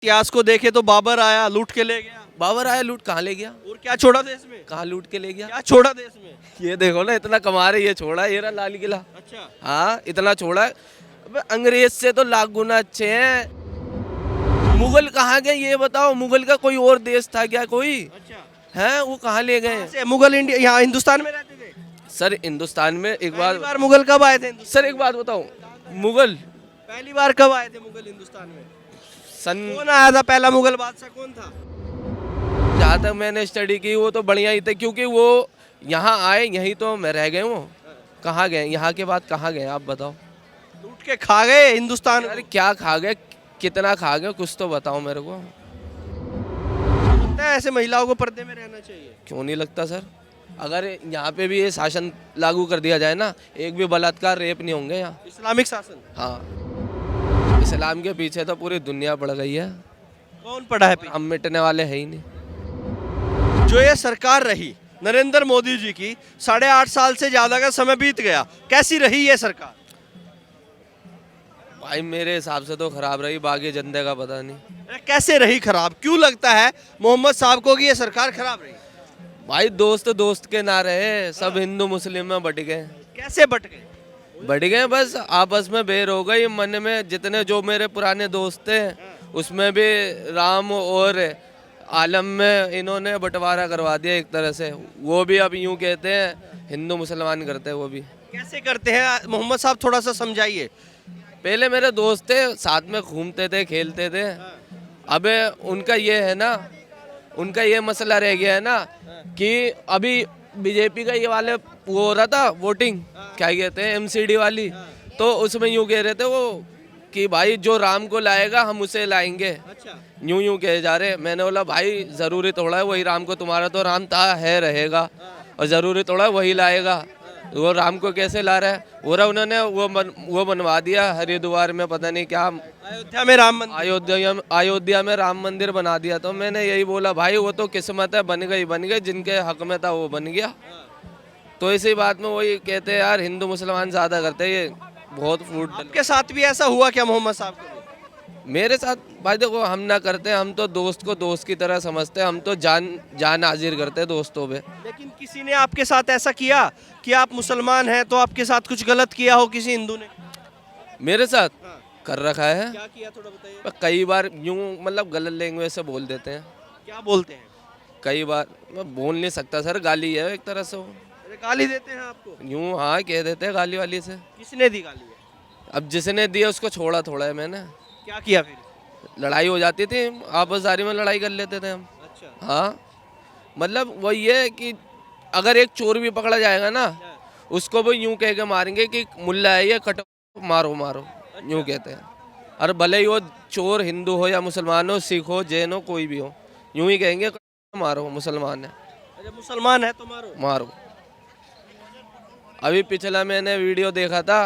इतिहास को देखे तो बाबर आया लूट के ले गया। बाबर आया लूट कहाँ ले गया? और क्या छोड़ा देश में? कहाँ लूट के ले गया? क्या छोड़ा देश में? ये देखो ना, इतना कमा रहे, ये छोड़ा, ये रहा लाल किला। अच्छा, हाँ, इतना छोड़ा है। अबे अंग्रेज से तो लाख गुना अच्छे हैं। मुगल कहाँ गए ये बताओ? मुगल का कोई और देश था क्या कोई? अच्छा। है वो कहाँ ले गए? ऐसे मुगल इंडिया यहाँ हिंदुस्तान में रहते थे? सर हिंदुस्तान में एक पहली बार बार मुगल कब आए थे हिंदुस्तान? सर एक बात बताओ, मुगल पहली बार कब आए थे मुगल हिंदुस्तान में? सन कौन आया था पहला मुगल बादशाह कौन था? जहाँ तक मैंने स्टडी की वो तो बढ़िया ही थे, क्योंकि वो यहाँ आए, यहीं तो मैं रह गए वो। कहाँ गए? यहाँ के बाद कहाँ गए आप बताओ? लूट के खा गए हिंदुस्तान अरे को। क्या खा गए, कितना खा गए, कुछ तो बताओ मेरे को। लगता है ऐसे महिलाओं को पर्दे में रहना चाहिए। क्यों नहीं लगता सर? अगर यहाँ पे भी ये शासन लागू कर दिया जाए ना, एक भी बलात्कार रेप नहीं होंगे यहाँ। इस्लामिक शासन हाँ, इस्लाम के पीछे तो पूरी दुनिया पड़ गई है, कौन पड़ा है पीछे? हम मिटने वाले है ही नहीं। जो ये सरकार रही नरेंद्र मोदी जी की 8.5 साल से ज्यादा का समय बीत गया, कैसी रही ये सरकार? भाई मेरे हिसाब से तो खराब रही, बाकी जनता का पता नहीं। अरे कैसे रही खराब? क्यों लगता है मोहम्मद साहब को कि ये सरकार खराब रही? भाई दोस्त दोस्त के ना रहे, सब हिंदू मुस्लिम में बट गए। कैसे बट गए? बढ़ गए बस, आपस में बेर हो गई मन में। जितने जो मेरे पुराने दोस्त थे उसमें भी राम और आलम में इन्होंने बंटवारा करवा दिया एक तरह से। वो भी अब यूं कहते हैं हिंदू मुसलमान करते हैं वो भी। कैसे करते हैं मोहम्मद साहब, थोड़ा सा समझाइए। पहले मेरे दोस्त थे, साथ में घूमते थे, खेलते थे। अब उनका ये है ना, उनका ये मसला रह गया है ना कि अभी बीजेपी का ये वाले वो हो रहा था वोटिंग, क्या कहते हैं, एमसीडी वाली। तो उसमें यूं कह रहे थे वो कि भाई जो राम को लाएगा हम उसे लाएंगे। अच्छा। यूं कहे जा रहे। मैंने बोला भाई जरूरी थोड़ा है वही राम को, तुम्हारा तो राम था है रहेगा, और जरूरी थोड़ा है वही लाएगा। वो राम को कैसे ला रहा है? वो रहा उन्होंने वो बनवा दिया हरिद्वार में, पता नहीं क्या, अयोध्या में राम मंदिर। अयोध्या में राम मंदिर बना दिया। तो मैंने यही बोला भाई वो तो किस्मत है, बन गई, जिनके हक में था वो बन गया। तो इसी बात में वही कहते हैं यार हिंदू मुसलमान ज्यादा करते हैं, ये बहुत फूट। आपके साथ भी ऐसा हुआ क्या मोहम्मद साहब को? मेरे साथ भाई देखो, हम ना करते, हम तो दोस्त को दोस्त की तरह समझते हैं, हम तो जान हाजिर करते हैं दोस्तों पे। लेकिन किसी ने आपके साथ ऐसा किया कि आप मुसलमान हैं तो आपके साथ कुछ गलत किया हो किसी हिंदू ने? मेरे साथ हाँ। कर रखा है। क्या किया थोड़ा बताइए। पर कई बार यूं मतलब गलत लैंग्वेज से बोल देते हैं। क्या बोलते हैं? कई बार मैं बोल नहीं सकता सर, गाली है एक तरह से वो। अरे गाली देते हैं आपको? यूं हाँ कह देते हैं गाली वाली से। किसने दी गाली है? अब जिसने दिया उसको छोड़ा थोड़ा है मैंने। क्या किया फिर? लड़ाई हो जाती थी, आपसदारी में लड़ाई कर लेते थे हम। अच्छा। हाँ, मतलब वो ये है कि अगर एक चोर भी पकड़ा जाएगा ना, उसको भी यूं कह के मारेंगे कि मुल्ला है ये, कटो मारो मारो, यूं कहते हैं। और भले ही वो चोर हिंदू हो या मुसलमान हो, सिख हो, जैन हो, कोई भी हो, यूं ही कहेंगे मारो, मुसलमान है, अरे मुसलमान है तो मारो। मारो। अभी पिछला मैंने वीडियो देखा था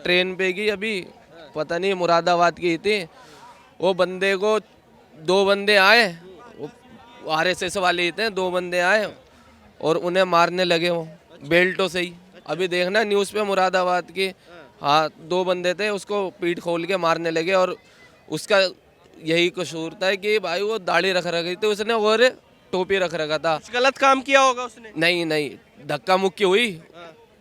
ट्रेन पे की, अभी पता नहीं मुरादाबाद की थी। वो बंदे को, दो बंदे आए, वो आरएसएस वाले ही थे, दो बंदे आए और उन्हें मारने लगे वो बेल्टों से ही। अभी देखना न्यूज़ पे मुरादाबाद की। हाँ, दो बंदे थे, उसको पीठ खोल के मारने लगे। और उसका यही कसूर था कि भाई वो दाढ़ी रख रखी थी उसने और टोपी रख रखा था। कुछ गलत काम किया होगा उसने? नहीं नहीं, धक्का मुक्की हुई।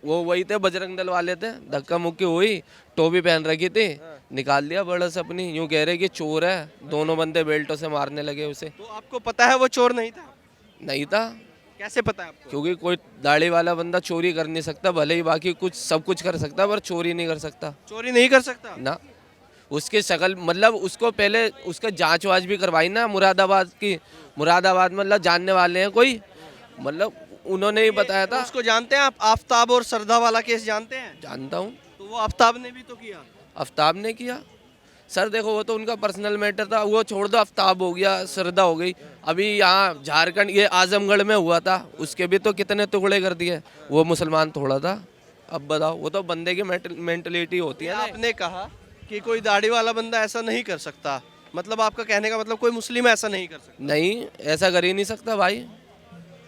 वो वही थे, बजरंग दल वाले थे। धक्का मुक्की हुई, टोपी पहन रखी थी, निकाल दिया बड़ा से अपनी। यूं कह रहे कि चोर है, दोनों बंदे बेल्टों से मारने लगे उसे। तो आपको पता है वो चोर नहीं था? नहीं था। कैसे पता है आपको? क्योंकि कोई दाढ़ी वाला बंदा चोरी कर नहीं सकता, भले ही बाकी कुछ सब कुछ कर सकता पर चोरी नहीं कर सकता चोरी नहीं कर सकता ना। उसकी शक्ल, मतलब उसको पहले उसका जांच वाच भी करवाई ना मुरादाबाद की। मुरादाबाद मतलब जानने वाले हैं कोई, मतलब उन्होंने ही बताया था। उसको जानते हैं आप? आफ्ताब और सरदा वाला केस जानते हैं? जानता हूँ। तो वो आफ्ताब ने भी तो किया। आफ्ताब ने किया सर, देखो वो तो उनका पर्सनल मैटर था, वो छोड़ दो। आफ्ताब हो गया, सरदा हो गई। अभी यहाँ झारखंड, ये आजमगढ़ में हुआ था, उसके भी तो कितने टुकड़े कर दिए। वो मुसलमान थोड़ा था। अब बताओ, वो तो बंदे की मेंटलिटी होती है ना। आपने कहा कि कोई दाढ़ी वाला बंदा ऐसा नहीं कर सकता, मतलब आपका कहने का मतलब कोई मुस्लिम ऐसा नहीं कर सकता? नहीं, ऐसा कर ही नहीं सकता भाई।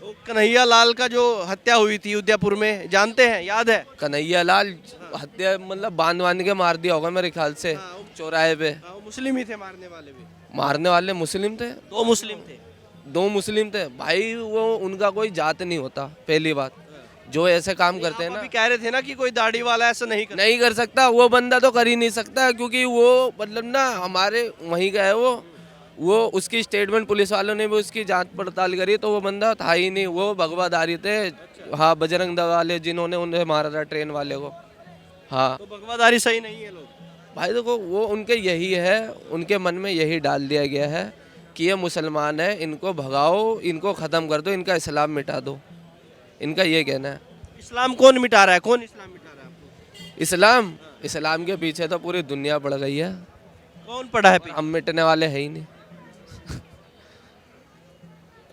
तो कन्हैया लाल का जो हत्या हुई थी उदयपुर में, जानते हैं, याद है? कन्हैया लाल हत्या मतलब बांध के मार दिया होगा मेरे ख्याल से, चौराहे पे। वो मुस्लिम ही थे मारने वाले भी। मारने वाले मुस्लिम थे, दो मुस्लिम थे। 2 मुस्लिम थे भाई। वो उनका कोई जात नहीं होता, पहली बात। जो ऐसे काम करते हैं आप ना, अभी कह रहे थे ना कि कोई दाढ़ी वाला ऐसा नहीं करता। नहीं कर सकता। वो बंदा तो कर ही नहीं सकता, क्योंकि वो मतलब ना हमारे वहीं का है। वो उसकी स्टेटमेंट पुलिस वालों ने भी उसकी जांच पड़ताल करी तो वो बंदा था ही नहीं। वो भगवाधारी थे, हाँ, बजरंग दल वाले जिन्होंने उन्हें मारा था, ट्रेन वाले को। हाँ तो भगवादारी सही नहीं है लोग। भाई देखो, वो उनके यही है, उनके मन में यही डाल दिया गया है कि ये मुसलमान है, इनको भगाओ, इनको ख़त्म कर दो, इनका इस्लाम मिटा दो। इनका ये कहना है। इस्लाम कौन मिटा रहा है? कौन इस्लाम मिटा रहा है आपको? इस्लाम के पीछे तो पूरी दुनिया पड़ गई है। कौन पड़ा है पीछे? हम मिटने वाले हैं ही नहीं।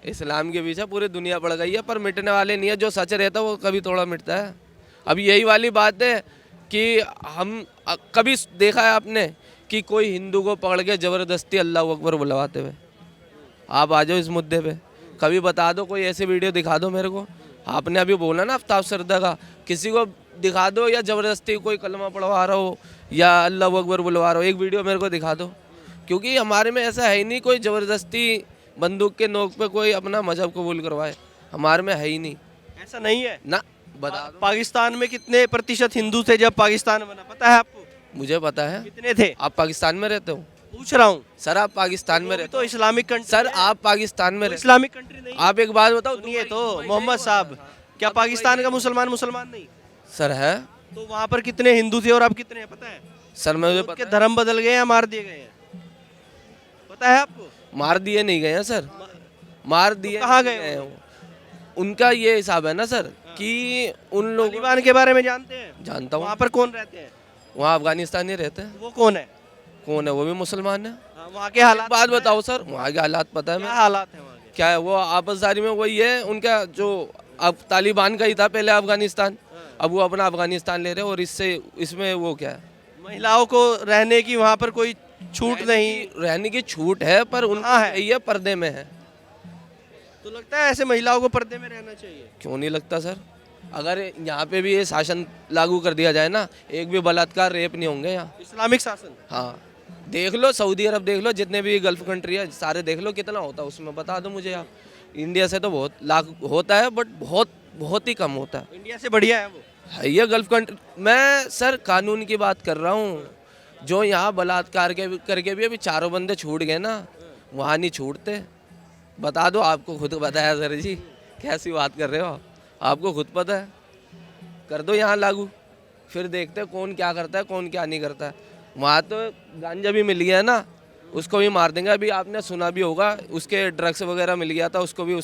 इस्लाम के पीछे पूरी दुनिया पड़ गई है, पर मिटने वाले नहीं है। जो सच रहता है वो कभी थोड़ा मिटता है। अब यही वाली बात है कि हम कभी देखा है आपने कि कोई हिंदू को पकड़ के ज़बरदस्ती अल्लाह अकबर बुलवाते हुए? आप आ जाओ इस मुद्दे पे, कभी बता दो, कोई ऐसी वीडियो दिखा दो मेरे को। आपने अभी बोला ना आफ्ताब सरदा का, किसी को दिखा दो या ज़बरदस्ती कोई कलमा पढ़वा रहा हो या अल्लाह अकबर बुलवा रहा हो, एक वीडियो मेरे को दिखा दो। क्योंकि हमारे में ऐसा है ही नहीं कोई ज़बरदस्ती बंदूक के नोक पे कोई अपना मजहब कबूल करवाए, हमारे में है ही नहीं ऐसा नहीं है ना। बता दो। पाकिस्तान में कितने प्रतिशत हिंदू थे जब पाकिस्तान बना, पता है आपको? मुझे पता है। कितने थे? आप पाकिस्तान में रहते हो? पूछ रहा हूँ। सर आप पाकिस्तान में रहते तो हो? इस्लामिक कंट्री सर है। आप पाकिस्तान में वो रहते इस्लामिक कंट्री नहीं हो? है। आप एक बात बताओ, सुनिए तो मोहम्मद साहब, क्या पाकिस्तान का मुसलमान मुसलमान नहीं? सर है। तो वहाँ पर कितने हिंदू थे और अब कितने हैं पता है? सर मुझे उनके पता धर्म बदल गए हैं, मार दिए गए हैं, पता है आपको? है। मार दिए नहीं गए हैं सर, मार दिए कहाँ नहीं गए हैं वो। उनका ये हिसाब है ना सर कि उन लोगों, तालिबान के बारे में जानते हैं? जानता हूँ। वहाँ पर कौन रहते हैं? वहाँ अफगानिस्तानी रहते हैं। वो कौन है? कौन है? वो भी मुसलमान है। हाँ, वहाँ के हालात, बात बताओ सर, वहाँ के हालात पता है क्या मैं? हालात है वहाँ के? क्या है वो आपसदारी में वही है उनका, जो अब तालिबान का ही था पहले अफगानिस्तान, अब वो अपना अफगानिस्तान ले रहे हैं। और इसमें वो क्या है, महिलाओं को रहने की वहाँ पर कोई छूट नहीं? रहने की छूट है, पर उनका हाँ है। है, ये पर्दे में है। तो लगता है ऐसे महिलाओं को पर्दे में रहना चाहिए? क्यों नहीं लगता सर? अगर यहाँ पे भी ये शासन लागू कर दिया जाए ना, एक भी बलात्कार रेप नहीं होंगे यहाँ। इस्लामिक शासन? हाँ, देख लो सऊदी अरब, देख लो जितने भी गल्फ कंट्री है सारे देख लो, कितना होता है उसमें, बता दो मुझे आप। इंडिया से तो बहुत लाख होता है, बट बहुत बहुत ही कम होता है। इंडिया से बढ़िया है वो? है ये गल्फ कंट्री। मैं सर कानून की बात कर रहा हूँ। जो यहाँ बलात्कार करके भी अभी 4 बंदे छूट गए ना, वहाँ नहीं छूटते। बता दो, आपको खुद पता है सर जी, कैसी बात कर रहे हो? आपको खुद पता है। कर दो यहाँ लागू, फिर देखते हैं कौन क्या करता है, कौन क्या नहीं करता है। वहाँ तो गांजा भी मिल गया है ना, उसको भी मार देंगे। अभी आपने सुना भी होगा, उसके ड्रग्स वगैरह मिल गया था, उसका भी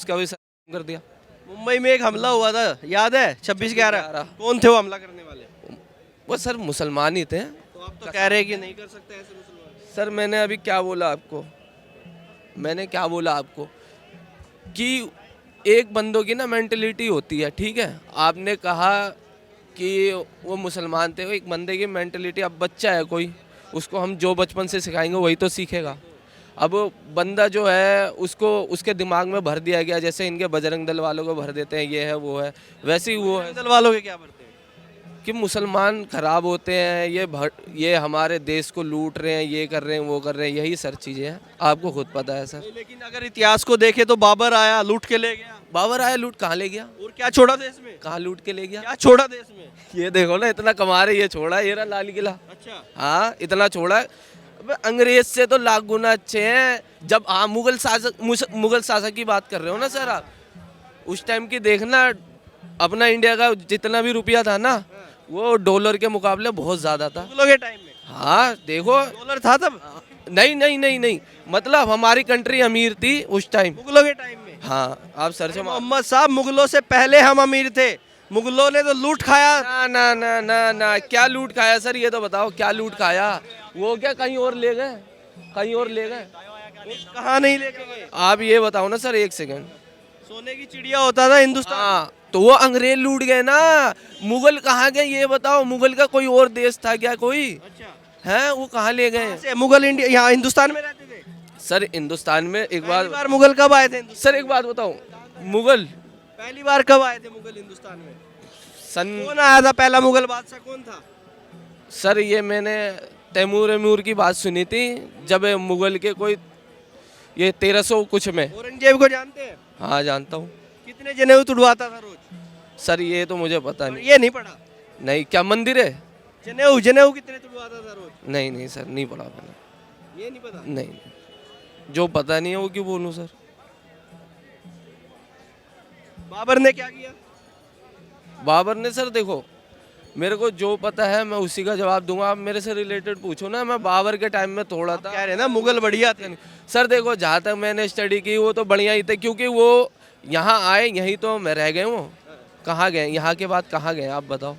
कर दिया। मुंबई में एक हमला हुआ था, याद है? 26/11। कौन थे वो हमला करने वाले? वो सर मुसलमान ही थे। तो आप तो कह रहे हैं कि नहीं कर सकते ऐसे मुसलमान। सर मैंने अभी क्या बोला आपको, मैंने क्या बोला आपको कि एक बंदों की ना मेंटलिटी होती है, ठीक है? आपने कहा कि वो मुसलमान थे, एक बंदे की मेंटलिटी, अब बच्चा है कोई, उसको हम जो बचपन से सिखाएंगे वही तो सीखेगा। अब बंदा जो है उसको उसके दिमाग में भर दिया गया, जैसे इनके बजरंग दल वालों को भर देते हैं ये है वो है, वैसे ही वो है दल वालों के क्या भरते हैं? कि मुसलमान खराब होते हैं, ये हमारे देश को लूट रहे हैं, ये कर रहे हैं, वो कर रहे हैं, यही सर चीज़ें हैं। आपको खुद पता है सर। लेकिन अगर इतिहास को देखे तो बाबर आया, लूट के ले गया। बाबर आया, लूट कहाँ ले गया? और क्या छोड़ा देश में? कहाँ लूट के ले गया? क्या छोड़ा देश में? ये देखो ना, इतना कमा रहे, ये छोड़ा, ये रहा लाल किला। अच्छा, हाँ, इतना छोड़ा है। अबे अंग्रेज से तो लाख गुना अच्छे हैं। जब हाँ मुगल शासक की बात कर रहे हो ना सर आप, उस टाइम की देखना, अपना इंडिया का जितना भी रुपया था ना, वो डॉलर के मुकाबले बहुत ज़्यादा था। मुगलों के टाइम में हाँ देखो, डॉलर था तब? नहीं नहीं नहीं नहीं, मतलब हमारी कंट्री अमीर थी उस टाइम। मुगलों के टाइम में? हाँ, आप सर से मोहम्मद साहब, मुगलों से पहले हम अमीर थे। मुगलों ने तो लूट खाया। ना ना ना ना ना, क्या लूट खाया सर, ये तो बताओ, क्या लूट खाया? वो क्या कहीं और ले गए? कहीं और ले गए? कहाँ नहीं लेके गए? आप ये बताओ ना सर, एक सेकंड। सोने की चिड़िया होता था हिंदुस्तान। हाँ, तो वो अंग्रेज लूट गए ना, मुगल कहाँ गए ये बताओ? मुगल का कोई और देश था क्या कोई? अच्छा, है वो कहाँ ले गए? से मुगल इंडिया यहाँ हिंदुस्तान में रहते थे? सर हिंदुस्तान में एक पहली बार, बार मुगल कब आए थे हिंदुस्तान? सर एक बात बताओ, मुगल पहली बार कब आए थे मुगल हिंदुस्तान में? सन, कौन आया था पहला मुगल बादशाह, कौन था? सर ये मैंने तैमूर की बात सुनी थी, जब मुगल के कोई ये 1300 कुछ में। औरंगजेब को जानते हैं? हाँ जानता हूँ कितने जनेऊ तुड़वाता था रोज? सर, ये तो मुझे पता नहीं। ये नहीं पढ़ा? नहीं, क्या मंदिर है? जनेऊ जनेऊ कितने तुड़वाता था रोज? नहीं नहीं सर, नहीं पढ़ा मैंने। ये नहीं पता? नहीं, जो पता नहीं है वो क्यों बोलूँ सर। बाबर ने क्या किया? बाबर ने सर देखो, मेरे को जो पता है मैं उसी का जवाब दूंगा। आप मेरे से रिलेटेड पूछो ना, मैं बाबर के टाइम में थोड़ा था। कह रहे ना मुगल बढ़िया थे। सर देखो, जहाँ तक मैंने स्टडी की वो तो बढ़िया ही थे, क्योंकि वो यहाँ आए, यहीं तो मैं रह गए। वो कहाँ गए? यहाँ के बाद कहाँ गए आप बताओ?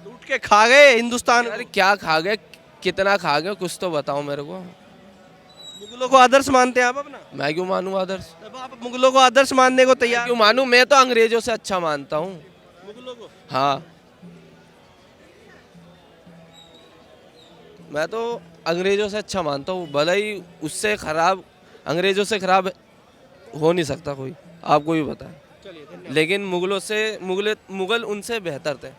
लूट के खा गए हिंदुस्तान अरे को। क्या खा गए, कितना खा गए, कुछ तो बताओ मेरे को। मुगलों को आदर्श मानते हैं आप अपना? मैं क्यों मानूं आदर्श? तब आप मुगलों को आदर्श मानने को मैं तैयार? क्यों मानूं? मैं तो अंग्रेजों से अच्छा मानता हूँ। मुगलों को? हाँ, मैं तो अंग्रेजों से अच्छा मानता हूँ। भले ही उससे खराब, अंग्रेजों से खराब हो नहीं सकता कोई, आपको भी पता है। चलिए धन्यवाद। लेकिन मुगलों से मुगल उनसे बेहतर थे।